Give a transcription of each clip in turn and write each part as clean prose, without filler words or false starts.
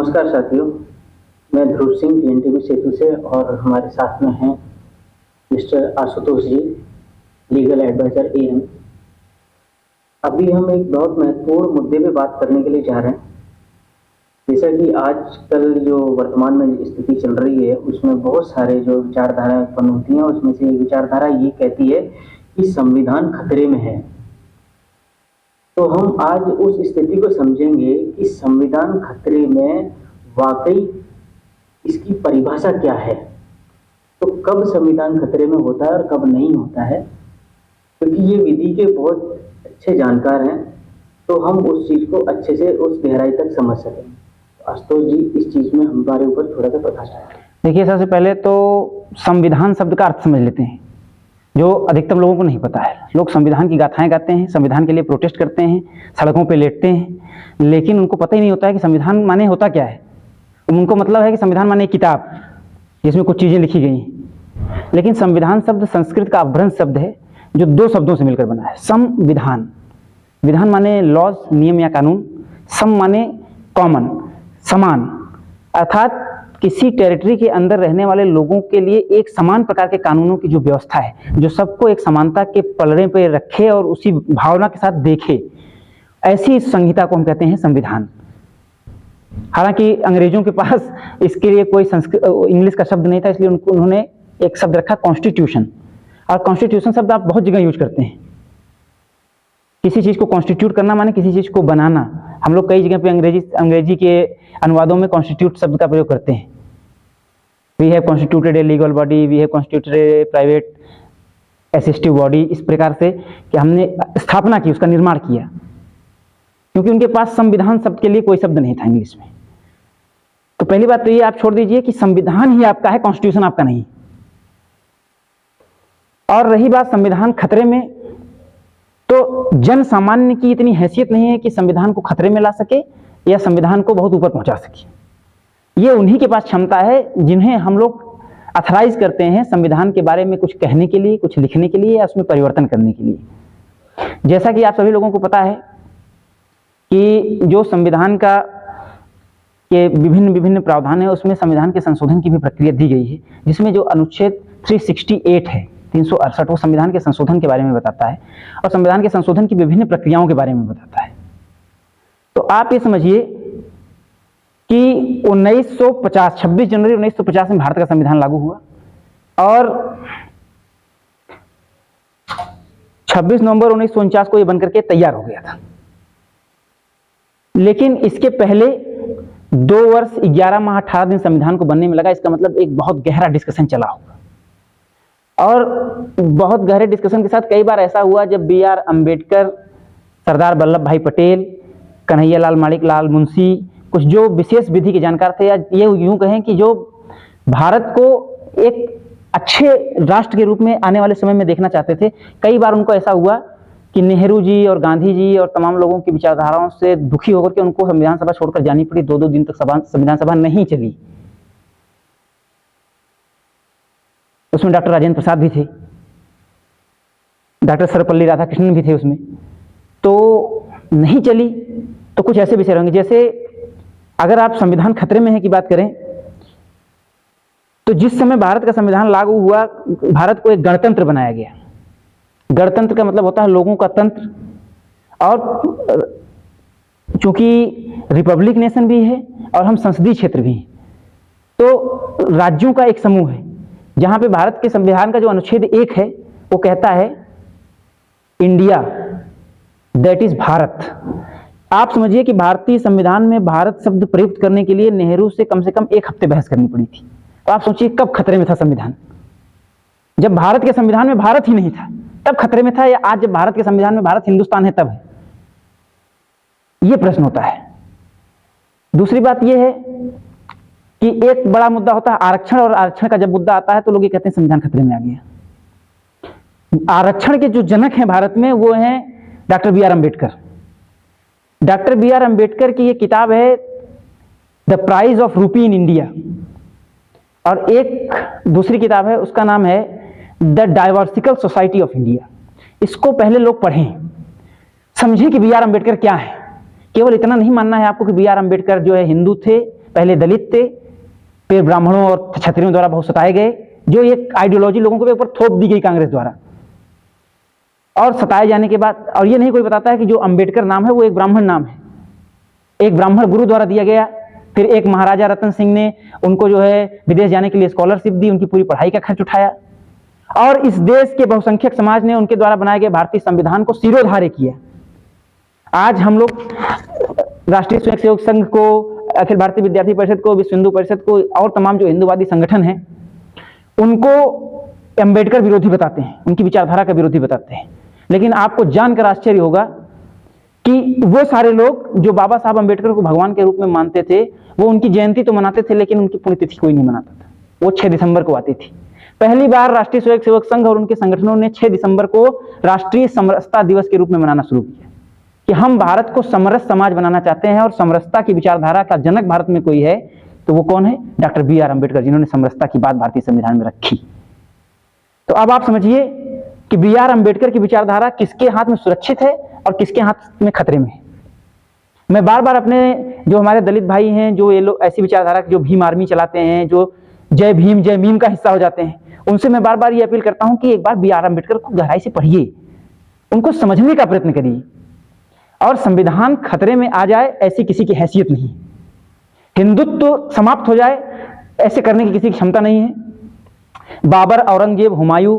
नमस्कार साथियों, मैं ध्रुव सिंह पीएनटीवी सेतु से और हमारे साथ में हैं mister Ashutosh ji, legal adviser एएम। अभी हम एक बहुत महत्वपूर्ण मुद्दे पे बात करने के लिए जा रहे हैं। जैसा कि आजकल जो वर्तमान में स्थिति चल रही है उसमें बहुत सारे जो विचारधारा उत्पन्न होती हैं, उसमें से एक विचारधारा ये कहती है कि संविधान खतरे में है। तो हम आज उस स्थिति को समझेंगे कि संविधान खतरे में वाकई इसकी परिभाषा क्या है, तो कब संविधान खतरे में होता है और कब नहीं होता है, क्योंकि ये विधि के बहुत अच्छे जानकार हैं, तो हम उस चीज को अच्छे से उस गहराई तक समझ सकें। तो आशुतोष जी, इस चीज में हमारे ऊपर थोड़ा सा प्रकाश डालें। देखिए, सबसे पहले तो संविधान शब्द का अर्थ समझ लेते हैं, जो अधिकतम लोगों को नहीं पता है। लोग संविधान की गाथाएं गाते हैं, संविधान के लिए प्रोटेस्ट करते हैं, सड़कों पे लेटते हैं, लेकिन उनको पता ही नहीं होता है कि संविधान माने होता क्या है। उनको मतलब है कि संविधान माने एक किताब जिसमें कुछ चीज़ें लिखी गई हैं, लेकिन संविधान शब्द संस्कृत का अपभ्रंश शब्द है जो दो शब्दों से मिलकर बना है। संविधान, विधान माने लॉज, नियम या कानून, सम माने कॉमन, समान, अर्थात किसी टेरिटरी के अंदर रहने वाले लोगों के लिए एक समान प्रकार के कानूनों की जो व्यवस्था है, जो सबको एक समानता के पलड़े पे रखे और उसी भावना के साथ देखे, ऐसी संहिता को हम कहते हैं संविधान। हालांकि अंग्रेजों के पास इसके लिए कोई इंग्लिश का शब्द नहीं था, इसलिए उन्होंने एक शब्द रखा कॉन्स्टिट्यूशन। और कॉन्स्टिट्यूशन शब्द आप बहुत जगह यूज करते हैं। किसी चीज़ को कॉन्स्टिट्यूट करना माने किसी चीज़ को बनाना। हम लोग कई जगह पे अंग्रेजी के अनुवादों में कॉन्स्टिट्यूट शब्द का प्रयोग करते हैं। We have constituted a legal body, we have constituted a private assistive body, इस प्रकार से कि हमने स्थापना की, उसका निर्माण किया, क्योंकि उनके पास संविधान शब्द के लिए कोई शब्द नहीं था इंग्लिश में। तो पहली बात तो ये आप छोड़ दीजिए कि संविधान ही आपका है, कॉन्स्टिट्यूशन आपका नहीं। और रही बात संविधान खतरे में, तो जन सामान्य की इतनी हैसियत नहीं है कि संविधान को खतरे में ला सके या संविधान को बहुत ऊपर पहुंचा सके। ये उन्हीं के पास क्षमता है जिन्हें हम लोग अथराइज करते हैं संविधान के बारे में कुछ कहने के लिए, कुछ लिखने के लिए या उसमें परिवर्तन करने के लिए। जैसा कि आप सभी लोगों को पता है कि जो संविधान का के विभिन्न प्रावधान है, उसमें संविधान के संशोधन की भी प्रक्रिया दी गई है, जिसमें जो अनुच्छेद 368 है, 368, वो संविधान के संशोधन के बारे में बताता है और संविधान के संशोधन की विभिन्न प्रक्रियाओं के बारे में बताता है। तो आप ये समझिए कि 26 जनवरी 1950 में भारत का संविधान लागू हुआ और 26 नवंबर 1949 को ये बनकर के तैयार हो गया था। लेकिन इसके पहले 2 वर्ष 11 माह 18 दिन संविधान को बनने में लगा। इसका मतलब एक बहुत गहरा डिस्कशन चला होगा, और बहुत गहरे डिस्कशन के साथ कई बार ऐसा हुआ जब B.R. अम्बेडकर, सरदार वल्लभ भाई पटेल, कन्हैया लाल माणिक लाल मुंशी, कुछ जो विशेष विधि के जानकार थे, या ये यूं कहें कि जो भारत को एक अच्छे राष्ट्र के रूप में आने वाले समय में देखना चाहते थे, कई बार उनको ऐसा हुआ कि नेहरू जी और गांधी जी और तमाम लोगों की विचारधाराओं से दुखी होकर के उनको संविधान सभा छोड़कर जानी पड़ी। 2-2 दिन तक संविधान सभा नहीं चली। उसमें डॉक्टर राजेंद्र प्रसाद भी थे, डॉक्टर सर्वपल्ली राधाकृष्णन भी थे उसमें। तो नहीं चली। तो कुछ ऐसे विषय रहेंगे, जैसे अगर आप संविधान खतरे में है की बात करें, तो जिस समय भारत का संविधान लागू हुआ, भारत को एक गणतंत्र बनाया गया। गणतंत्र का मतलब होता है लोगों का तंत्र, और चूंकि रिपब्लिक नेशन भी है और हम संसदीय क्षेत्र भी हैं, तो राज्यों का एक समूह है, जहां पे भारत के संविधान का जो अनुच्छेद 1 है वो कहता है इंडिया, दैट इज भारत। आप समझिए कि भारतीय संविधान में भारत शब्द प्रयुक्त करने के लिए नेहरू से कम 1 हफ्ते बहस करनी पड़ी थी। तो आप सोचिए कब खतरे में था संविधान? जब भारत के संविधान में भारत ही नहीं था तब खतरे में था, या आज जब भारत के संविधान में भारत हिंदुस्तान है तब है? यह प्रश्न होता है। दूसरी बात यह है कि एक बड़ा मुद्दा होता है आरक्षण, और आरक्षण का जब मुद्दा आता है तो लोग ये कहते हैं संविधान खतरे में आ गया। आरक्षण के जो जनक हैं भारत में वो हैं doctor B.R. Ambedkar. Doctor B.R. Ambedkar की ये किताब है द प्राइज ऑफ रूपी इन इंडिया, और एक दूसरी किताब है उसका नाम है द डाइवर्सिकल सोसाइटी ऑफ इंडिया। इसको पहले लोग पढ़ें, समझें कि B.R. अम्बेडकर क्या है। केवल इतना नहीं मानना है आपको कि B.R. अम्बेडकर जो है हिंदू थे पहले दलित थे, फिर ब्राह्मणों और क्षत्रियों द्वारा बहुत सताए गए, जो एक आइडियोलॉजी लोगों के ऊपर थोप दी गई कांग्रेस द्वारा। और सताए जाने के बाद, और ये नहीं कोई बताता है कि जो अंबेडकर नाम है वो एक ब्राह्मण नाम है, एक ब्राह्मण गुरु द्वारा दिया गया। फिर एक महाराजा रतन सिंह ने उनको जो है विदेश जाने के लिए स्कॉलरशिप दी, उनकी पूरी पढ़ाई का खर्च उठाया, और इस देश के बहुसंख्यक समाज ने उनके द्वारा बनाए गए भारतीय संविधान को शिरोधार्य किया। आज हम लोग राष्ट्रीय स्वयंसेवक संघ को, अखिल भारतीय विद्यार्थी परिषद को, विश्व हिंदू परिषद को और तमाम जो हिंदूवादी संगठन हैं उनको अंबेडकर विरोधी बताते हैं, उनकी विचारधारा का विरोधी बताते हैं। लेकिन आपको जानकर आश्चर्य होगा कि वो सारे लोग जो बाबा साहब अंबेडकर को भगवान के रूप में मानते थे, वो उनकी जयंती तो मनाते थे, लेकिन उनकी पुण्यतिथि कोई नहीं मनाता था। वो 6 दिसंबर को आती थी। पहली बार राष्ट्रीय स्वयंसेवक संघ और उनके संगठनों ने 6 दिसंबर को राष्ट्रीय समरसता दिवस के रूप में मनाना शुरू किया कि हम भारत को समरस समाज बनाना चाहते हैं, और समरसता की विचारधारा का जनक भारत में कोई है तो वो कौन है? डॉक्टर BR अम्बेडकर, जिन्होंने समरसता की बात भारतीय संविधान में रखी। तो अब आप समझिए कि BR अम्बेडकर की विचारधारा किसके हाथ में सुरक्षित है और किसके हाथ में खतरे में है। मैं बार बार अपने जो हमारे दलित भाई हैं, जो ये लोग ऐसी विचारधारा जो भीम आर्मी चलाते हैं, जो जय भीम जय मीम का हिस्सा हो जाते हैं, उनसे मैं बार बार ये अपील करता हूं कि एक बार BR अम्बेडकर को गहराई से पढ़िए, उनको समझने का प्रयत्न करिए। और संविधान खतरे में आ जाए ऐसी किसी की हैसियत नहीं, हिंदुत्व समाप्त हो जाए ऐसे करने की किसी की क्षमता नहीं है। बाबर, औरंगजेब, हुमायूं,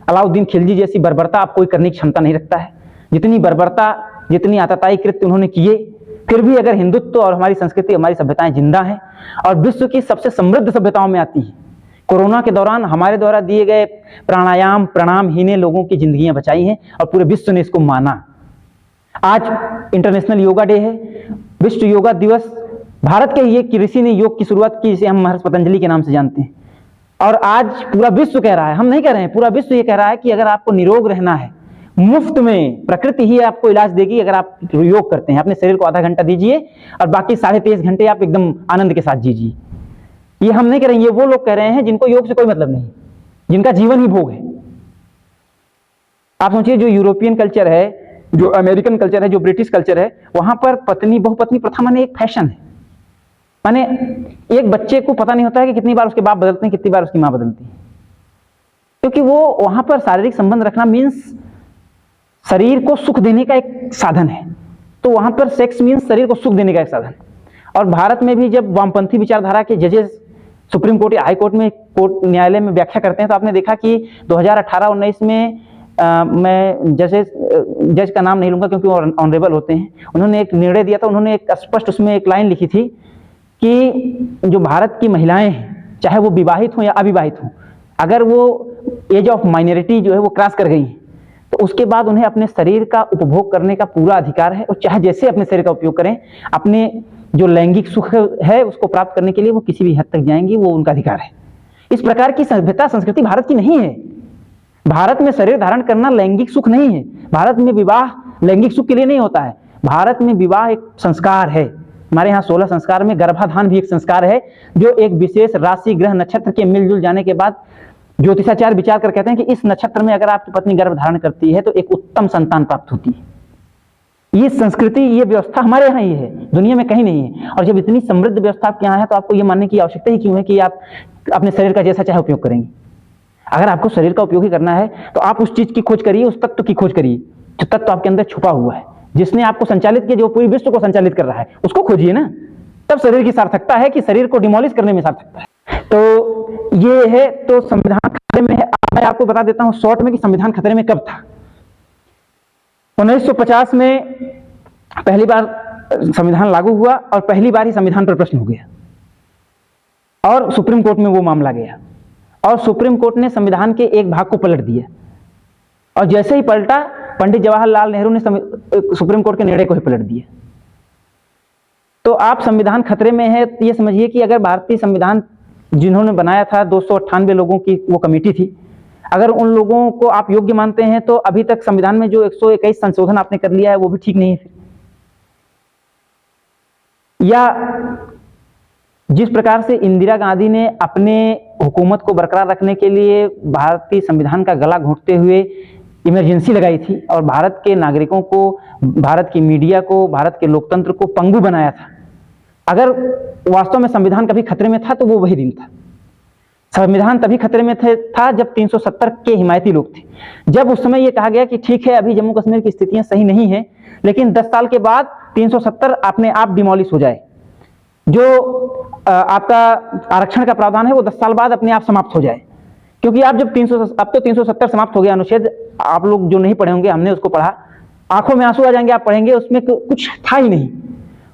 अलाउद्दीन खिलजी जैसी बर्बरता आप कोई करने की क्षमता नहीं रखता है। जितनी बर्बरता, जितनी आतताई कृत्य उन्होंने किए, फिर भी अगर हिंदुत्व और हमारी संस्कृति, हमारी सभ्यताएं जिंदा हैं और विश्व की सबसे समृद्ध सभ्यताओं में आती है। कोरोना के दौरान हमारे द्वारा दिए गए प्राणायाम, प्रणामहीने लोगों की जिंदगियां बचाई हैं और पूरे विश्व ने इसको माना। आज इंटरनेशनल योगा डे है, विश्व योगा दिवस। भारत के एक ऋषि ने योग की शुरुआत की, जिसे हम महर्षि पतंजलि के नाम से जानते हैं। और आज पूरा विश्व कह रहा है, हम नहीं कह रहे हैं, पूरा विश्व ये कह रहा है कि अगर आपको निरोग रहना है, मुफ्त में प्रकृति ही आपको इलाज देगी अगर आप योग करते हैं। अपने शरीर को आधा घंटा दीजिए और बाकी 23.5 घंटे आप एकदम आनंद के साथ जीजिए। ये हम नहीं कह रहे हैं, ये वो लोग कह रहे हैं जिनको योग से कोई मतलब नहीं, जिनका जीवन ही भोग है। आप सोचिए, जो यूरोपियन कल्चर है, जो अमेरिकन कल्चर है, जो ब्रिटिश कल्चर है, वहां पर पत्नी बहुपत्नी प्रथा माने एक फैशन है। माने एक बच्चे को पता नहीं होता है कि कितनी बार उसके बाप बदलते हैं, कितनी बार उसकी मां बदलती है, क्योंकि वो वहां पर शारीरिक संबंध रखना मीन्स शरीर को सुख देने का एक साधन है। तो वहां पर सेक्स मीन्स शरीर को सुख देने का एक साधन। और भारत में भी जब वामपंथी विचारधारा के जजेस सुप्रीम कोर्ट या हाई कोर्ट में, कोर्ट न्यायालय में व्याख्या करते हैं, तो आपने देखा कि 2018-19 में मैं जज का नाम नहीं लूंगा क्योंकि वो ऑनरेबल होते हैं, उन्होंने एक निर्णय दिया था। उन्होंने एक स्पष्ट उसमें एक लाइन लिखी थी कि जो भारत की महिलाएं हैं, चाहे वो विवाहित हों या अविवाहित हों, अगर वो एज ऑफ माइनॉरिटी जो है वो क्रॉस कर गई हैं, तो उसके बाद उन्हें अपने शरीर का उपभोग करने का पूरा अधिकार है। और चाहे जैसे अपने शरीर का उपयोग करें, अपने जो लैंगिक सुख है उसको प्राप्त करने के लिए वो किसी भी हद तक जाएंगी, वो उनका अधिकार है। इस प्रकार की सभ्यता संस्कृति भारत की नहीं है। भारत में शरीर धारण करना लैंगिक सुख नहीं है। भारत में विवाह लैंगिक सुख के लिए नहीं होता है। भारत में विवाह एक संस्कार है। हमारे यहाँ 16 संस्कार में गर्भाधान भी एक संस्कार है, जो एक विशेष राशि, ग्रह, नक्षत्र के मिलजुल जाने के बाद ज्योतिषाचार्य विचार कर कहते हैं कि इस नक्षत्र में अगर आपकी पत्नी गर्भ धारण करती है तो एक उत्तम संतान प्राप्त होती है। ये संस्कृति, ये व्यवस्था हमारे यहाँ ही है, दुनिया में कहीं नहीं है। और जब इतनी समृद्ध व्यवस्था आपके यहाँ है तो आपको ये मानने की आवश्यकता ही क्यों है कि आप अपने शरीर का जैसा चाहे उपयोग करेंगे। अगर आपको शरीर का उपयोग ही करना है तो आप उस चीज की खोज करिए, उस तत्व की खोज करिए जो तत्व आपके अंदर छुपा हुआ है, जिसने आपको संचालित किया, जो पूरी विश्व को संचालित कर रहा है, उसको खोजिए ना। तब शरीर की सार्थकता है कि शरीर को डिमोलिश करने में सार्थकता है। तो ये है, तो संविधान खतरे में है। मैं आपको बता देता हूं शॉर्ट में कि संविधान खतरे में कब था। 1950 में पहली बार संविधान लागू हुआ और पहली बार ही संविधान पर प्रश्न हो गया और सुप्रीम कोर्ट में वो मामला गया और सुप्रीम कोर्ट ने संविधान के एक भाग को पलट दिया। और जैसे ही पलटा, पंडित जवाहरलाल नेहरू ने सुप्रीम कोर्ट के निर्णय को ही पलट दिया। तो आप संविधान खतरे में है, ये समझिए कि अगर भारतीय संविधान जिन्होंने बनाया था, 298 लोगों की वो कमेटी थी, अगर उन लोगों को आप योग्य मानते हैं तो अभी तक संविधान में जो 121 संशोधन आपने कर लिया है वो भी ठीक नहीं है फिर। या जिस प्रकार से इंदिरा गांधी ने अपने हुकूमत को बरकरार रखने के लिए भारतीय संविधान का गला घोंटते हुए इमरजेंसी लगाई थी और भारत के नागरिकों को, भारत की मीडिया को, भारत के लोकतंत्र को पंगु बनाया था, अगर वास्तव में संविधान कभी खतरे में था तो वो वही दिन था। संविधान तभी खतरे में था जब 370 के हिमायती लोग थे, जब उस समय ये कहा गया कि ठीक है अभी जम्मू कश्मीर की स्थितियां सही नहीं है, लेकिन 10 साल के बाद 370 अपने आप डिमोलिश हो जाए, जो आपका आरक्षण का प्रावधान है वो 10 साल बाद अपने आप समाप्त हो जाए। क्योंकि आप जब अब तो 370 समाप्त हो गया अनुच्छेद, आप लोग जो नहीं पढ़े होंगे, हमने उसको पढ़ा, आंखों में आंसू आ जाएंगे आप पढ़ेंगे, उसमें कुछ था ही नहीं।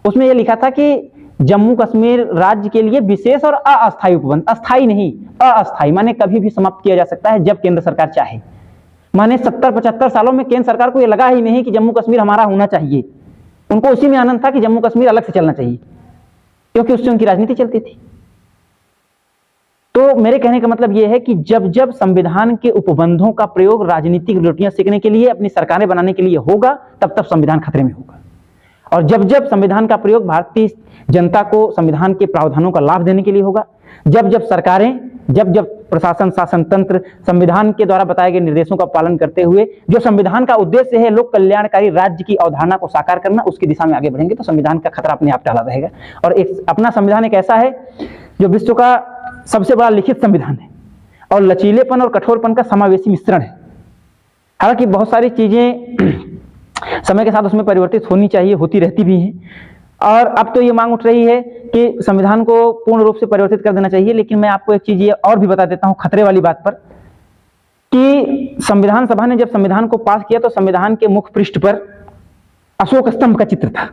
उसमें यह लिखा था कि जम्मू कश्मीर राज्य के लिए विशेष और अस्थायी उपबंध, अस्थायी नहीं अस्थायी, माने कभी भी समाप्त किया जा सकता है जब केंद्र सरकार चाहे। माने 70-75 सालों में केंद्र सरकार को यह लगा ही नहीं कि जम्मू कश्मीर हमारा होना चाहिए, उनको उसी में आनंद था कि जम्मू कश्मीर अलग से चलना चाहिए, क्योंकि उससे उनकी राजनीति चलती थी। तो मेरे कहने का मतलब यह है कि जब जब संविधान के उपबंधों का प्रयोग राजनीतिक रोटियां सेकने के लिए, अपनी सरकारें बनाने के लिए होगा, तब तब संविधान खतरे में होगा। और जब जब संविधान का प्रयोग भारतीय जनता को संविधान के प्रावधानों का लाभ देने के लिए होगा, जब जब सरकारें, जब जब प्रशासन, शासन तंत्र संविधान के द्वारा बताए गए निर्देशों का पालन करते हुए, जो संविधान का उद्देश्य है लोक कल्याणकारी राज्य की अवधारणा को साकार करना, उसकी दिशा में आगे बढ़ेंगे, तो संविधान का खतरा अपने आप टला रहेगा। और एक अपना संविधान एक ऐसा है जो विश्व का सबसे बड़ा लिखित संविधान है और लचीलेपन और कठोरपन का समावेशी मिश्रण है। हालांकि बहुत सारी चीजें समय के साथ उसमें परिवर्तित होनी चाहिए, होती रहती भी हैं, और अब तो ये मांग उठ रही है कि संविधान को पूर्ण रूप से परिवर्तित कर देना चाहिए। लेकिन मैं आपको एक चीज ये और भी बता देता हूं खतरे वाली बात पर, कि संविधान सभा ने जब संविधान को पास किया तो संविधान के मुख पृष्ठ पर अशोक स्तंभ का चित्र था।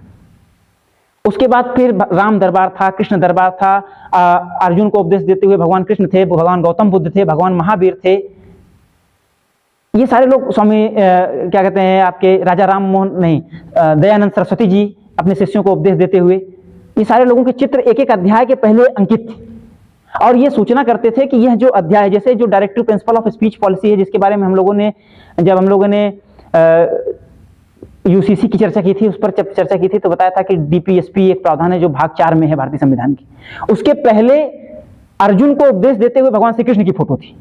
उसके बाद फिर राम दरबार था, कृष्ण दरबार था, अर्जुन को उपदेश देते हुए भगवान कृष्ण थे, भगवान गौतम बुद्ध थे, भगवान महावीर थे, ये सारे लोग, स्वामी क्या कहते हैं आपके राजा राम मोहन नहीं दयानंद सरस्वती जी अपने शिष्यों को उपदेश देते हुए, ये सारे लोगों के चित्र एक एक अध्याय के पहले अंकित थे और ये सूचना करते थे कि यह जो अध्याय, जैसे जो directive principle of speech policy है, जिसके बारे में हम लोगों ने जब हम लोगों ने यूसीसी की चर्चा की थी, उस पर चर्चा की थी, तो बताया था कि डीपीएसपी एक प्रावधान है जो भाग 4 में है भारतीय संविधान की। उसके पहले अर्जुन को उपदेश देते हुए भगवान श्री कृष्ण की फोटो थी,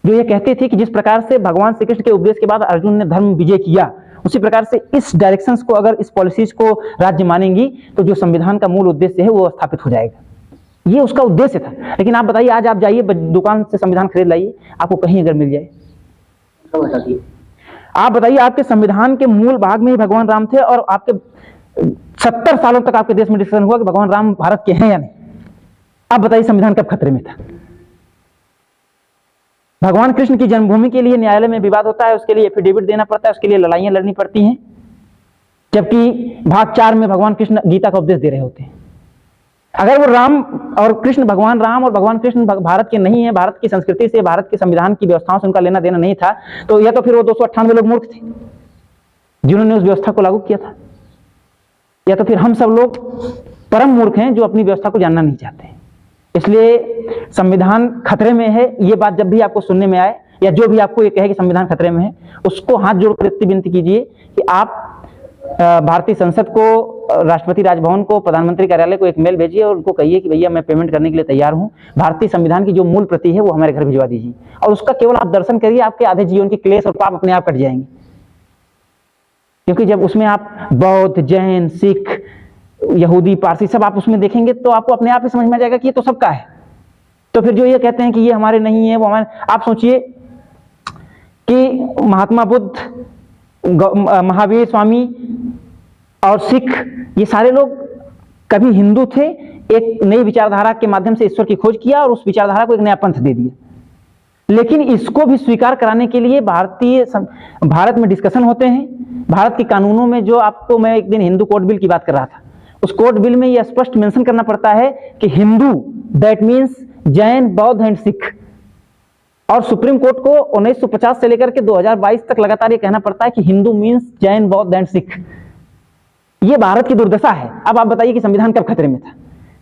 जो ये कहती थी कि जिस प्रकार से भगवान श्री कृष्ण के उपदेश के बाद अर्जुन ने धर्म विजय किया, उसी प्रकार से इस डायरेक्शंस को, अगर इस पॉलिसीज को राज्य मानेंगी तो जो संविधान का मूल उद्देश्य है वो स्थापित हो जाएगा। ये उसका उद्देश्य था। लेकिन आप बताइए, आज आप जाइए दुकान से संविधान खरीद लाइए, आपको कहीं अगर मिल जाए, आप बताइए, आपके संविधान के मूल भाग में ही भगवान राम थे और आपके 70 सालों तक आपके देश में डिस्कशन हुआ कि भगवान राम भारत के हैं या नहीं। आप बताइए संविधान कब खतरे में था? भगवान कृष्ण की जन्मभूमि के लिए न्यायालय में विवाद होता है, उसके लिए एफिडेविट देना पड़ता है, उसके लिए लड़ाइयां लड़नी पड़ती हैं, जबकि भाग 4 में भगवान कृष्ण गीता का उपदेश दे रहे होते हैं। अगर वो राम और कृष्ण, भगवान राम और भगवान कृष्ण भारत के नहीं है, भारत की संस्कृति से, भारत के संविधान की व्यवस्थाओं से उनका लेना देना नहीं था, तो या तो फिर वो 298 लोग मूर्ख थे जिन्होंने उस व्यवस्था को लागू किया था, या तो फिर हम सब लोग परम मूर्ख हैं जो अपनी व्यवस्था को जानना नहीं चाहते। इसलिए संविधान खतरे में है, ये बात जब भी आपको सुनने में आए या जो भी आपको ये कहे कि संविधान खतरे में है, उसको हाथ जोड़कर इतनी विनती कीजिए कि आप भारतीय संसद को, राष्ट्रपति राजभवन को, प्रधानमंत्री कार्यालय को एक मेल भेजिए और उनको कहिए कि भैया मैं पेमेंट करने के लिए तैयार हूं, भारतीय संविधान की जो मूल प्रति है वो हमारे घर भिजवा दीजिए, और उसका केवल आप दर्शन करिए, आपके आधे जीवन के क्लेश और पाप अपने आप कट जाएंगे। क्योंकि जब उसमें आप बौद्ध, जैन, सिख, यहूदी, पारसी सब आप उसमें देखेंगे तो आपको अपने आप ही समझ में आ जाएगा कि ये तो सबका है। तो फिर जो ये कहते हैं कि ये हमारे नहीं है, वो हमारे, आप सोचिए कि महात्मा बुद्ध, महावीर स्वामी और सिख, ये सारे लोग कभी हिंदू थे, एक नई विचारधारा के माध्यम से ईश्वर की खोज किया और उस विचारधारा को एक नया पंथ दे दिया। लेकिन इसको भी स्वीकार कराने के लिए भारत में डिस्कशन होते हैं। भारत के कानूनों में, जो आपको मैं एक दिन हिंदू कोड बिल की बात कर रहा था, उस कोड बिल में यह स्पष्ट मेंशन करना पड़ता है कि हिंदू दैट मीन्स जैन, बौद्ध एंड सिख। और सुप्रीम कोर्ट को 1950 से लेकर के 2022 तक लगातार ये कहना पड़ता है कि हिंदू मीन्स जैन, बौद्ध एंड सिख। ये भारत की दुर्दशा है। अब आप बताइए कि संविधान कब खतरे में था?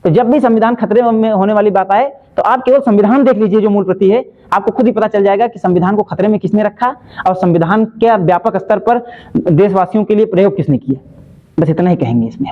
तो जब भी संविधान खतरे में होने वाली बात आए तो आप केवल संविधान देख लीजिए जो मूल प्रति है, आपको खुद ही पता चल जाएगा कि संविधान को खतरे में किसने रखा और संविधान के व्यापक स्तर पर देशवासियों के लिए प्रयोग किसने किया। बस इतना ही कहेंगे इसमें।